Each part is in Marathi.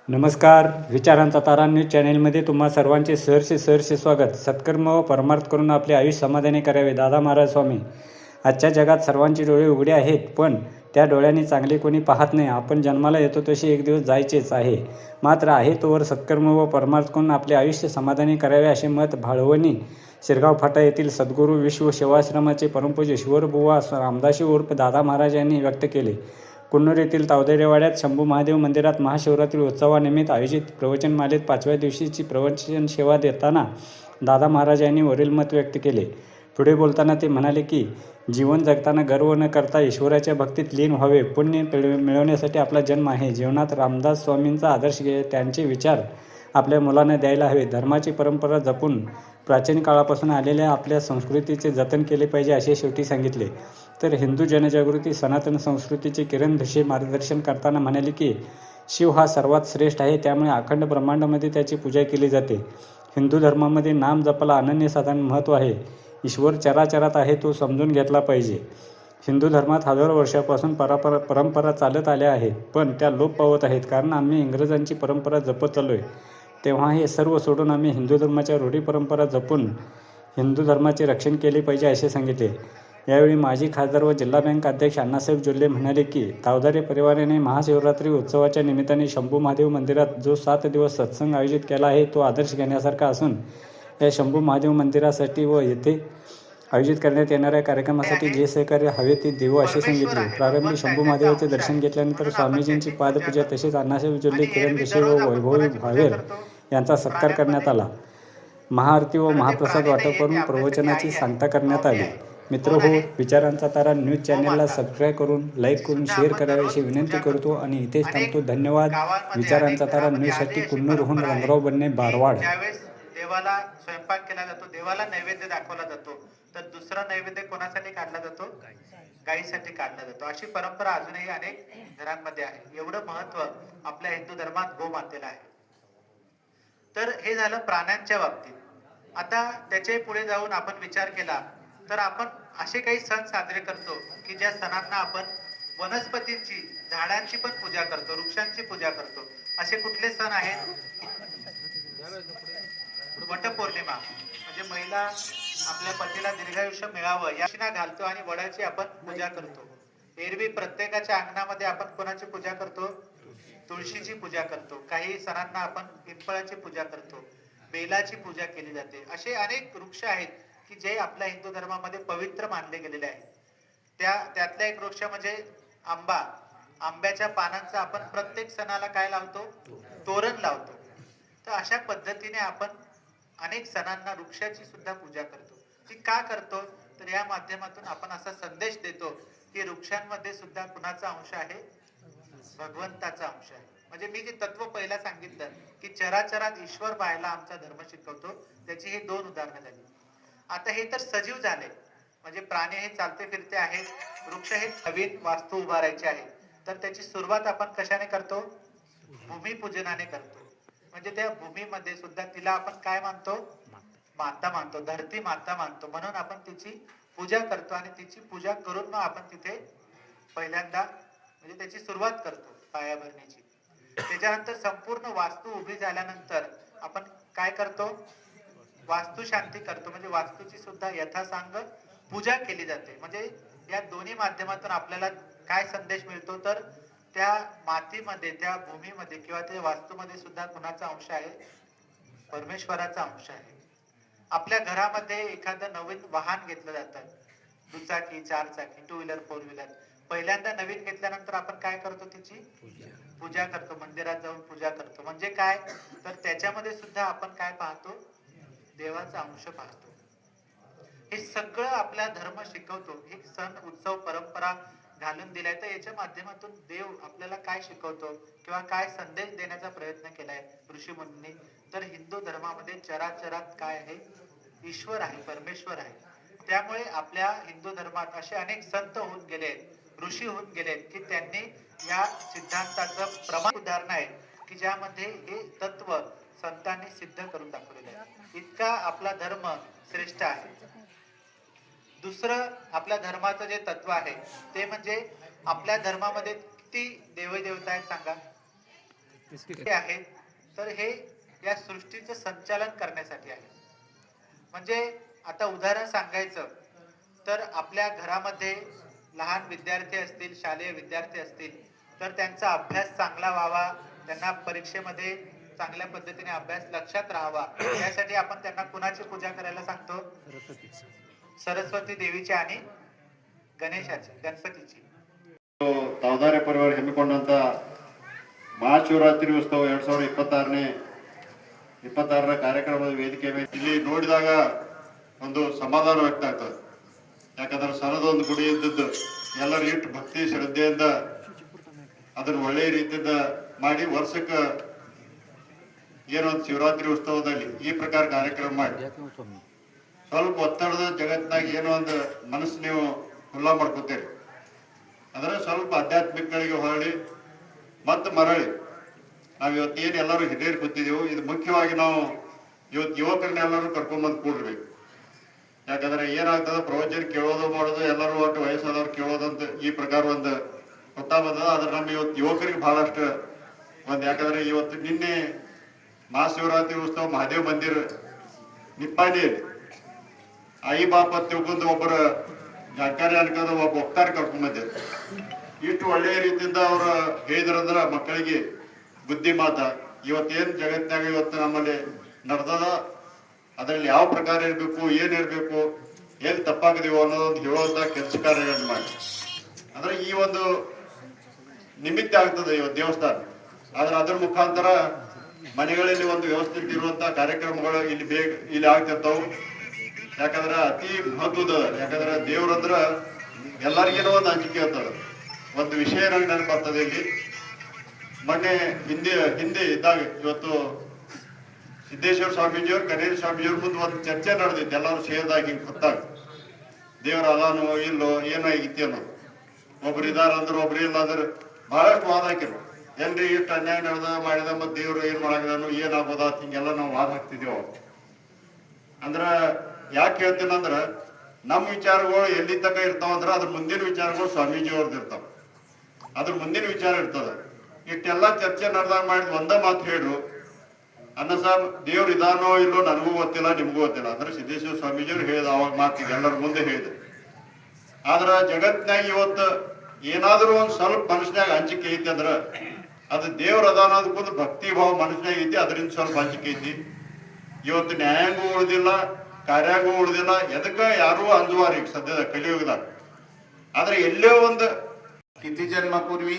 नमस्कार. विचारांचा तारा न्यूज चॅनेलमध्ये तुम्हा सर्वांचे सहर्ष स्वागत. सत्कर्म व परमार्थ करून आपले आयुष्य समाधानी करावे. दादा महाराज स्वामी. आजच्या जगात सर्वांचे डोळे उघडे आहेत, पण त्या डोळ्यांनी चांगले कोणी पाहत नाही. आपण जन्माला येतो तसे एक दिवस जायचेच आहे. मात्र आहे तोवर सत्कर्म व परमार्थ करून आपले आयुष्य समाधानी करावे, असे मत भाळवणी शिरगाव फाटा येथील सद्गुरू विश्व सेवाश्रमाचे परमपूज्य शिवरबुवा रामदासी उर्फ दादा महाराज यांनी व्यक्त केले. कुन्नूर येथील तावदेवाड्यात शंभू महादेव मंदिरात महाशिवरात्री उत्सवानिमित्त आयोजित प्रवचनमालेत 5व्या दिवशीची प्रवचन सेवा देताना दादा महाराज यांनी वरील मत व्यक्त केले. पुढे बोलताना ते म्हणाले की जीवन जगताना गर्व न करता ईश्वराच्या भक्तीत लीन व्हावे. पुण्य मिळवण्यासाठी आपला जन्म आहे. जीवनात रामदास स्वामींचा आदर्श घे, त्यांचे विचार आपल्या मुलांना द्यायला हवे. धर्माची परंपरा जपून प्राचीन काळापासून आलेल्या आपल्या संस्कृतीचे जतन केले पाहिजे, असे शेवटी सांगितले. तर हिंदू जनजागृती सनातन संस्कृतीचे किरणदर्शी मार्गदर्शन करताना म्हणाले की शिव हा सर्वात श्रेष्ठ आहे, त्यामुळे अखंड ब्रह्मांडामध्ये त्याची पूजा केली जाते. हिंदू धर्मामध्ये नाम जपाला अनन्यसाधारण महत्त्व आहे. ईश्वर चराचरात आहे, तो समजून घेतला पाहिजे. हिंदू धर्मात हजारो वर्षापासून परंपरा चालत आल्या आहेत, पण त्या लोप पावत आहेत, कारण आम्ही इंग्रजांची परंपरा जपत चाललो आहे. तेव्हा हे सर्व सोडून आम्ही हिंदू धर्माच्या रूढी परंपरा जपून हिंदू धर्माचे रक्षण केले पाहिजे, असे सांगितले. यावेळी माजी खासदार व जिल्हा बँक अध्यक्ष अण्णासाहेब जोल्ले म्हणाले की तावदारे परिवाराने महाशिवरात्री उत्सवाच्या निमित्ताने शंभू महादेव मंदिरात जो 7 दिवस सत्संग आयोजित केला आहे, तो आदर्श घेण्यासारखा असून या शंभू महादेव मंदिरासाठी व येथे आयोजित करण्यात येणाऱ्या कार्यक्रमासाठी जे सहकार्य हवे ते देऊ, असे सांगितले. प्रारंभी शंभू महादेवाचे दर्शन घेतल्यानंतर स्वामीजींची पादपूजा तसेच अण्णासाहेब जोल्ले, किरण देशे व वैभव भावेर यांचा सत्कार करण्यात आला. महाआरती व महाप्रसाद वाटप करून प्रवचनाची सांगता करण्यात आली. मित्र हो, विचारांचा तारा न्यूज चॅनेलला सबस्क्राईब करून, लाईक करून, शेअर करावे अशी विनंती करतो आणि इथेच थांबतो. धन्यवाद. विचारांचा तारा न्यूजसाठी कुन्नूरहून रंगराव बन्ने, बारवाड. देवाला स्वयंपाक केला जातो, देवाला नैवेद्य दाखवला जातो, तर दुसरा नैवेद्य कोणासाठी काढला जातो? गायीसाठी काढला जातो. अशी परंपरा अजूनही अनेक घरांमध्ये आहे. एवढं महत्व आपल्या हिंदू धर्मात गोमातेला आहे. तर हे झालं प्राण्यांच्या बाबतीत. आता त्याच्या पुढे जाऊन आपण विचार केला तर आपण असे काही सण साजरे करतो की ज्या सणांना आपण वनस्पतींची, झाडांची पण पूजा करतो, वृक्षांची पूजा करतो. असे कुठले सण आहेत? वटपौर्णिमा म्हणजे महिला आपल्या पतीला दीर्घायुष्य मिळावं याची घालतो आणि वडाची आपण पूजा करतो. एरवी प्रत्येकाच्या अंगणामध्ये आपण कोणाची पूजा करतो? तुळशीची पूजा करतो. काही सणांना आपण पिंपळाची पूजा करतो, बेलाची पूजा केली जाते. असे अनेक वृक्ष आहेत की जे आपल्या हिंदू धर्मामध्ये पवित्र मानले गेलेले आहेत. त्यातला एक वृक्ष म्हणजे आंबा. आंब्याच्या पानांचा आपण प्रत्येक सणाला काय लावतो? तोरण लावतो. तर अशा पद्धतीने आपण अनेक सणांना वृक्षाची सुद्धा पूजा करतो. ती का करतो? तर या माध्यमातून आपण असा संदेश देतो की वृक्षांमध्ये सुद्धा कुणाचा अंश आहे? भगवंताचा अंश आहे. म्हणजे मी जे तत्व पहिला सांगितलं की चराचरात ईश्वर पाहायला आमचा धर्म शिकवतो, त्याची ही 2 उदाहरणं झाली. आता हे तर सजीव झाले, म्हणजे प्राणी हे चालते फिरते आहेत, वृक्ष हे नवीन वास्तू उभारायचे आहे. तर त्याची सुरुवात आपण कशाने करतो? भूमिपूजनाने करतो. म्हणजे त्या भूमीमध्ये सुद्धा तिला आपण काय मानतो? माता मानतो, धरती माता मानतो. म्हणून आपण तिची पूजा करतो आणि तिची पूजा करून मग आपण तिथे पहिल्यांदा म्हणजे त्याची सुरुवात करतो पायाभरणीची. त्याच्यानंतर संपूर्ण वास्तू उभी झाल्यानंतर आपण काय करतो? वास्तू शांती करतो. म्हणजे वास्तूची सुद्धा यथासांग पूजा केली जाते. म्हणजे या दोन्ही माध्यमातून आपल्याला काय संदेश मिळतो? तर त्या मातीमध्ये, त्या भूमीमध्ये किंवा त्या वास्तूमध्ये सुद्धा कुणाचा अंश आहे? परमेश्वराचा अंश आहे. आपल्या घरामध्ये एखादं नवीन वाहन घेतलं जातं, दुचाकी, 4 चाकी, 2 व्हीलर, 4 व्हीलर. पहिल्यांदा नवीन घेतल्यानंतर आपण काय करतो? तिची पूजा करतो, मंदिरात जाऊन पूजा करतो. म्हणजे काय? तर त्याच्यामध्ये सुद्धा आपण काय पाहतो? देवाचा अंश पाहतो. हे सगळं आपला धर्म शिकवतो. हे सण, उत्सव, परंपरा घालून दिलाय. तर याच्या माध्यमातून देव आपल्याला काय शिकवतो किंवा काय संदेश देण्याचा प्रयत्न केलाय ऋषीमुनींनी? तर हिंदू धर्मामध्ये चराचरात काय आहे? ईश्वर आहे, परमेश्वर आहे. त्यामुळे आपल्या हिंदू धर्मात असे अनेक संत होऊन गेले, ऋषी होऊन गेलेत की त्यांनी या सिद्धांताचं प्रमाण उदाहरण आहे की ज्यामध्ये हे तत्व संतांनी सिद्ध करून दाखवलेलं आहे. इतका आपला धर्म श्रेष्ठ आहे. दुसरं आपल्या धर्माचं जे तत्व आहे ते म्हणजे आपल्या धर्मामध्ये किती देवदेवता आहेत सांगा? हे आहे तर हे या सृष्टीचं संचालन करण्यासाठी आहे. म्हणजे आता उदाहरण सांगायचं तर आपल्या घरामध्ये लहान विद्यार्थी असतील, शालेय विद्यार्थी असतील, तर त्यांचा अभ्यास चांगला व्हावा, त्यांना परीक्षेमध्ये चांगल्या पद्धतीने अभ्यास लक्षात राहावा, यासाठी आपण त्यांना कुणाची पूजा करायला सांगतो? सरस्वती देवीची आणि गणेशाची, गणपतीची. ತಾವದಾರೆ ಪರಿವಾರ ಹಮ್ಮಿಕೊಂಡಂತ ಮಹಾಶಿವರಾತ್ರಿ ಉತ್ಸವ 2026ರ ಕಾರ್ಯಕ್ರಮದ ವೇದಿಕೆ ಮೇಲೆ ಇಲ್ಲಿ ನೋಡಿದಾಗ ಒಂದು ಸಮಾಧಾನ ವ್ಯಕ್ತ ಆಗ್ತದೆ. ಯಾಕಂದ್ರೆ ಸಣ್ಣದೊಂದು ಗುಡಿ ಇದ್ದದ್ದು ಎಲ್ಲರೂ ಇಟ್ಟು ಭಕ್ತಿ ಶ್ರದ್ಧೆಯಿಂದ ಅದನ್ನ ಒಳ್ಳೆಯ ರೀತಿಯಿಂದ ಮಾಡಿ ವರ್ಷಕ್ಕೆ ಏನೊಂದು ಶಿವರಾತ್ರಿ ಉತ್ಸವದಲ್ಲಿ ಈ ಪ್ರಕಾರ ಕಾರ್ಯಕ್ರಮ ಮಾಡಿ ಸ್ವಲ್ಪ ಒತ್ತಡದ ಜಗತ್ತಿನಾಗ ಏನೋ ಒಂದು ಮನಸ್ಸು ನೀವು ಖುಲ್ಲಾ ಮಾಡ್ಕೋತೀರಿ. ಅಂದ್ರೆ ಸ್ವಲ್ಪ ಆಧ್ಯಾತ್ಮಿಕಗಳಿಗೆ ಹೊರಳಿ ಮತ್ತೆ ಮರಳಿ ನಾವು ಇವತ್ತು ಏನು ಎಲ್ಲರೂ ಹಿರಿಯರು ಕೂತಿದ್ದೀವಿ, ಇದು ಮುಖ್ಯವಾಗಿ ನಾವು ಇವತ್ತು ಯುವಕರನ್ನೆಲ್ಲರೂ ಕರ್ಕೊಂಡ್ಬಂದು ಕೂಡ್ಬೇಕು. ಯಾಕಂದ್ರೆ ಏನಾಗ್ತದೆ, ಪ್ರವಚನ ಕೇಳೋದು ಮಾಡೋದು ಎಲ್ಲರೂ ಒಟ್ಟು ವಯಸ್ಸಾದವ್ರು ಕೇಳೋದಂತ ಈ ಪ್ರಕಾರ ಒಂದು ಹೊತ್ತ ಬಂದದ. ಆದ್ರೆ ನಮ್ಮ ಇವತ್ತು ಯುವಕರಿಗೆ ಬಹಳಷ್ಟು ಒಂದು, ಯಾಕಂದ್ರೆ ಇವತ್ತು ನಿನ್ನೆ ಮಹಾಶಿವರಾತ್ರಿ ಉತ್ಸವ ಮಹಾದೇವ್ ಮಂದಿರ ನಿಪ್ಪಾಣಿಯಲ್ಲಿ ಆಯಿ ಬಾಪ ತಿಳ್ಕೊಂಡು ಒಬ್ಬರ ಜಾಕಾರಿ ಅನ್ಕೊಂಡು ಒಬ್ಬ ವಕ್ತಾರ ಕರ್ಕೊಂಡ್ ಬಂದಿದ್ರು. ಇಷ್ಟು ಒಳ್ಳೆಯ ರೀತಿಯಿಂದ ಅವ್ರು ಹೇಳಿದ್ರಂದ್ರ ಮಕ್ಕಳಿಗೆ ಬುದ್ಧಿ ಮಾತ ಇವತ್ತೇನ್ ಜಗತ್ತಿನಾಗ ಇವತ್ತು ನಮ್ಮಲ್ಲಿ ನಡೆದದ ಅದರಲ್ಲಿ ಯಾವ ಪ್ರಕಾರ ಇರ್ಬೇಕು, ಏನ್ ಇರ್ಬೇಕು, ಏನ್ ತಪ್ಪಾಗದೀವೋ ಅನ್ನೋದೊಂದು ಹೇಳುವಂತ ಕೆಲಸ ಕಾರ್ಯಗಳನ್ನು ಮಾಡಿ ಅಂದ್ರೆ ಈ ಒಂದು ನಿಮಿತ್ತ ಆಗ್ತದೆ ಇವತ್ತು ದೇವಸ್ಥಾನ. ಆದ್ರೆ ಅದ್ರ ಮುಖಾಂತರ ಮನೆಗಳಲ್ಲಿ ಒಂದು ವ್ಯವಸ್ಥಿತ ಇರುವಂತ ಕಾರ್ಯಕ್ರಮಗಳು ಇಲ್ಲಿ ಆಗ್ತಿರ್ತಾವು. ಯಾಕಂದ್ರ ಅತಿ ಮಹತ್ವದ, ಯಾಕಂದ್ರೆ ದೇವ್ರಂದ್ರ ಎಲ್ಲರಿಗೇನೋ ಒಂದು ಅಂಜಿಕೆ ಇರ್ತದ. ಒಂದು ವಿಷಯ ನನಗೆ ನೆನಪಾಗ್ತದೆ. ಇಲ್ಲಿ ಮೊನ್ನೆ ಹಿಂದೆ ಇದ್ದಾಗ ಇವತ್ತು ಸಿದ್ದೇಶ್ವರ ಸ್ವಾಮೀಜಿಯವ್ರು ಗಣೇಶ ಸ್ವಾಮೀಜಿಯವ್ರ ಮುಂದೆ ಒಂದು ಚರ್ಚೆ ನಡೆದಿತ್ತು. ಎಲ್ಲರೂ ಸೇರಿದಾಗ ಹಿಂಗೆ ಗೊತ್ತಾಗ ದೇವ್ರ ಅದಾನೋ ಇಲ್ಲೋ ಏನಾಗಿತ್ತು ಅನ್ನೋದು. ಒಬ್ರು ಇದಾರ ಅಂದ್ರೆ ಒಬ್ರು ಇಲ್ಲ ಅಂದ್ರೆ ಬಹಳಷ್ಟು ವಾದ ಹಾಕಿರು. ಏನ್ರಿ ಇಷ್ಟು ಅನ್ಯಾಯ ನಡೆದ ಮಾಡಿದ ಮತ್ತೆ ದೇವ್ರು ಏನ್ ಮಾಡಾಕದಾನು ಏನಾಗ್ಬೋದ ಹಿಂಗೆಲ್ಲ ನಾವು ವಾದ ಹಾಕ್ತಿದ್ದೇವೆ. ಅಂದ್ರ ಯಾಕೆ ಹೇಳ್ತೀನಂದ್ರ ನಮ್ಮ ವಿಚಾರಗಳು ಎಲ್ಲಿ ತಕ ಇರ್ತಾವಂದ್ರ ಅದ್ರ ಮುಂದಿನ ವಿಚಾರಗಳು ಸ್ವಾಮೀಜಿಯವ್ರದ್ದು ಇರ್ತಾವ, ಅದ್ರ ಮುಂದಿನ ವಿಚಾರ ಇರ್ತದ. ಇಷ್ಟೆಲ್ಲ ಚರ್ಚೆ ನಡೆದಾಗ ಮಾಡಿದ್ ಒಂದ ಮಾತು ಹೇಳ್ರು, ಅನ್ನ ಸಾಬ್ ದೇವ್ರು ಇದಾನೋ ಇಲ್ಲೋ ನನಗೂ ಗೊತ್ತಿಲ್ಲ ನಿಮ್ಗೂ ಗೊತ್ತಿಲ್ಲ ಅಂದ್ರೆ ಸಿದ್ದೇಶ್ವರ ಸ್ವಾಮೀಜಿಯವ್ರು ಹೇಳಿದ ಅವಾಗ ಮಾತಿಗೆ ಎಲ್ಲರ ಮುಂದೆ ಹೇಳಿದೆ. ಆದ್ರ ಜಗತ್ನಾಗ ಇವತ್ತು ಏನಾದ್ರೂ ಒಂದ್ ಸ್ವಲ್ಪ ಮನುಷ್ಯನಾಗ ಹಂಚಿಕೆ ಐತಿ ಅಂದ್ರ ಅದು ದೇವ್ರ ಅದಾನ ಅದಕ್ಕೊಂದು ಭಕ್ತಿ ಭಾವ ಮನುಷ್ಯನಾಗ ಐತಿ, ಅದರಿಂದ ಸ್ವಲ್ಪ ಹಂಚಿಕೆ ಐತಿ. ಇವತ್ತು ನ್ಯಾಯಾಂಗೂ ಉಳಿದಿಲ್ಲ, ಕಾರ್ಯಾಂಗೂ ಉಳಿದಿಲ್ಲ, ಎದಕ್ಕ ಯಾರೂ ಅಂಜುವಾರ ಈಗ ಸದ್ಯದ ಕಲಿಯುಗದಾಗ. ಆದ್ರೆ ಎಲ್ಲೇ ಒಂದು किती जन्मापूर्वी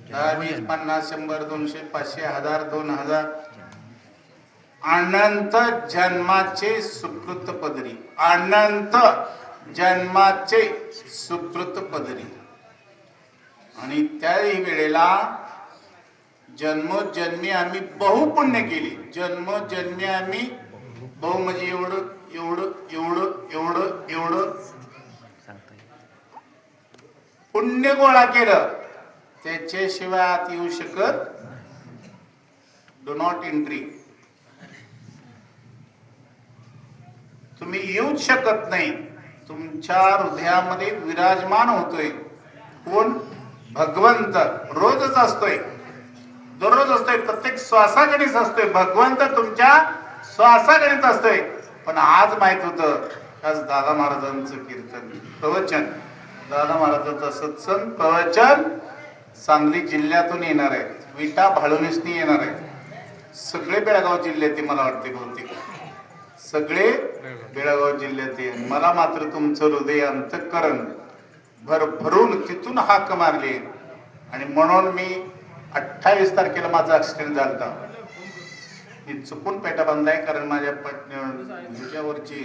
10, 20, 50, 100, 200, 500, 1000, 2000 अनंत जन्माचे सुकृत पदरी, अनंत जन्माचे सुकृत पदरी. आणि त्याही वेळेला जन्मोजन्मी आम्ही बहुपुण्य केली. जन्मोजन्मी आम्ही बहु म्हणजे एवढं एवढं एवढं एवढं एवढं पुण्य गोळा केलं, त्याच्याशिवाय आत येऊ शकत डो नॉट एंट्री. तुम्ही येऊच शकत नाही. तुमच्या हृदयामध्ये विराजमान होतोय कोण? भगवंत. रोजच असतोय, दररोज असतोय, प्रत्येक श्वासागणित असतोय. भगवंत तुमच्या श्वासागणित असतोय. पण आज माहित होतं, आज दादा महाराजांचं कीर्तन प्रवचन, दादा महाराजांचा सत्संग प्रवचन सांगली जिल्ह्यातून येणार आहे, विटा भाळुणीसनी येणार आहे. सगळे बेळगाव जिल्ह्यातील मला वाटते, बहुतेक सगळे बेळगाव जिल्ह्यातील. मला मात्र तुमचं हृदय अंतःकरण भरभरून तिथून हाक मारली. आणि म्हणून मी 28 तारखेला माझा ऍक्सिडेंट झाला. मी चुकून पेटा बांधलाय, कारण माझ्या ह्याच्यावरची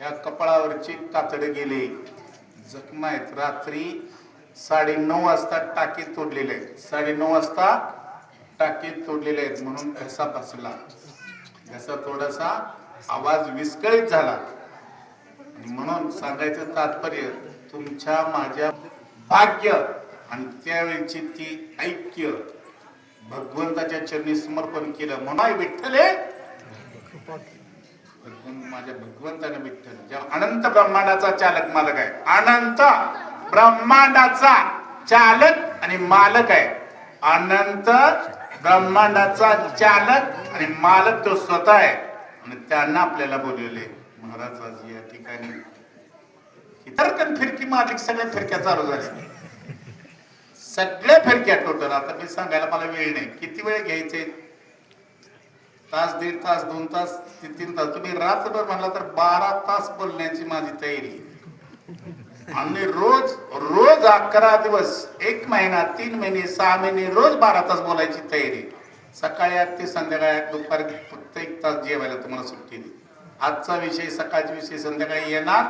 या कपाळावरची कातडे गेले, जखमा आहेत. रात्री 9:30 वाजता टाके तोडलेले आहेत, 9:30 वाजता टाके तोडलेले आहेत. म्हणून घसा बसला, घसा थोडासा आवाज विस्कळीत झाला. आणि म्हणून सांगायचं तात्पर्य, तुमच्या माझ्या भाग्य आणि त्यावेळची ती ऐक्य भगवंताच्या चरणी समर्पण केलं. म्हणून विठ्ठले माझ्या भगवंताने विठ्ठल ज्या अनंत ब्रह्मांडाचा चालक मालक आहे, अनंत ब्रह्मांडाचा चालक आणि मालक आहे. अनंत ब्रह्मांडाचा चालक आणि मालक तो स्वतः आहे आणि त्यांना आपल्याला बोलवले महाराज आज या ठिकाणी इतर फिरकी मालिक सगळ्या फिरक्या चालू झाल्या सगळ्या फिरक्या टोटल आता मी सांगायला मला वेळ नाही किती वेळ घ्यायचे तास 1.5 तास 2 तास 3 तास तुम्ही रात्रभर म्हणला तर 12 तास बोलण्याची माझी तयारी आणि रोज रोज 11 दिवस 1 महिना 3 महिने 6 महिने रोज 12 तास बोलायची तयारी सकाळी 8 ते संध्याकाळी 8 दुपारी फक्त 1 तास जेवायला तुम्हाला सुट्टी दे आजचा विषय सकाळचा विषय संध्याकाळी येणार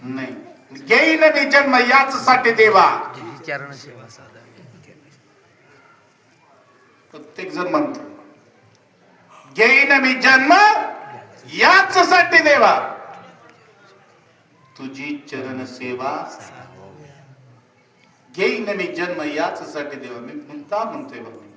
नाही घेईन मी जन्म याच साठी देवा प्रत्येक जण म्हणतो घेईन मी जन्म याच साठी देवा तुझी चरण सेवा घेईन मी जन्म याच साठी देवा मी म्हणतोय बघ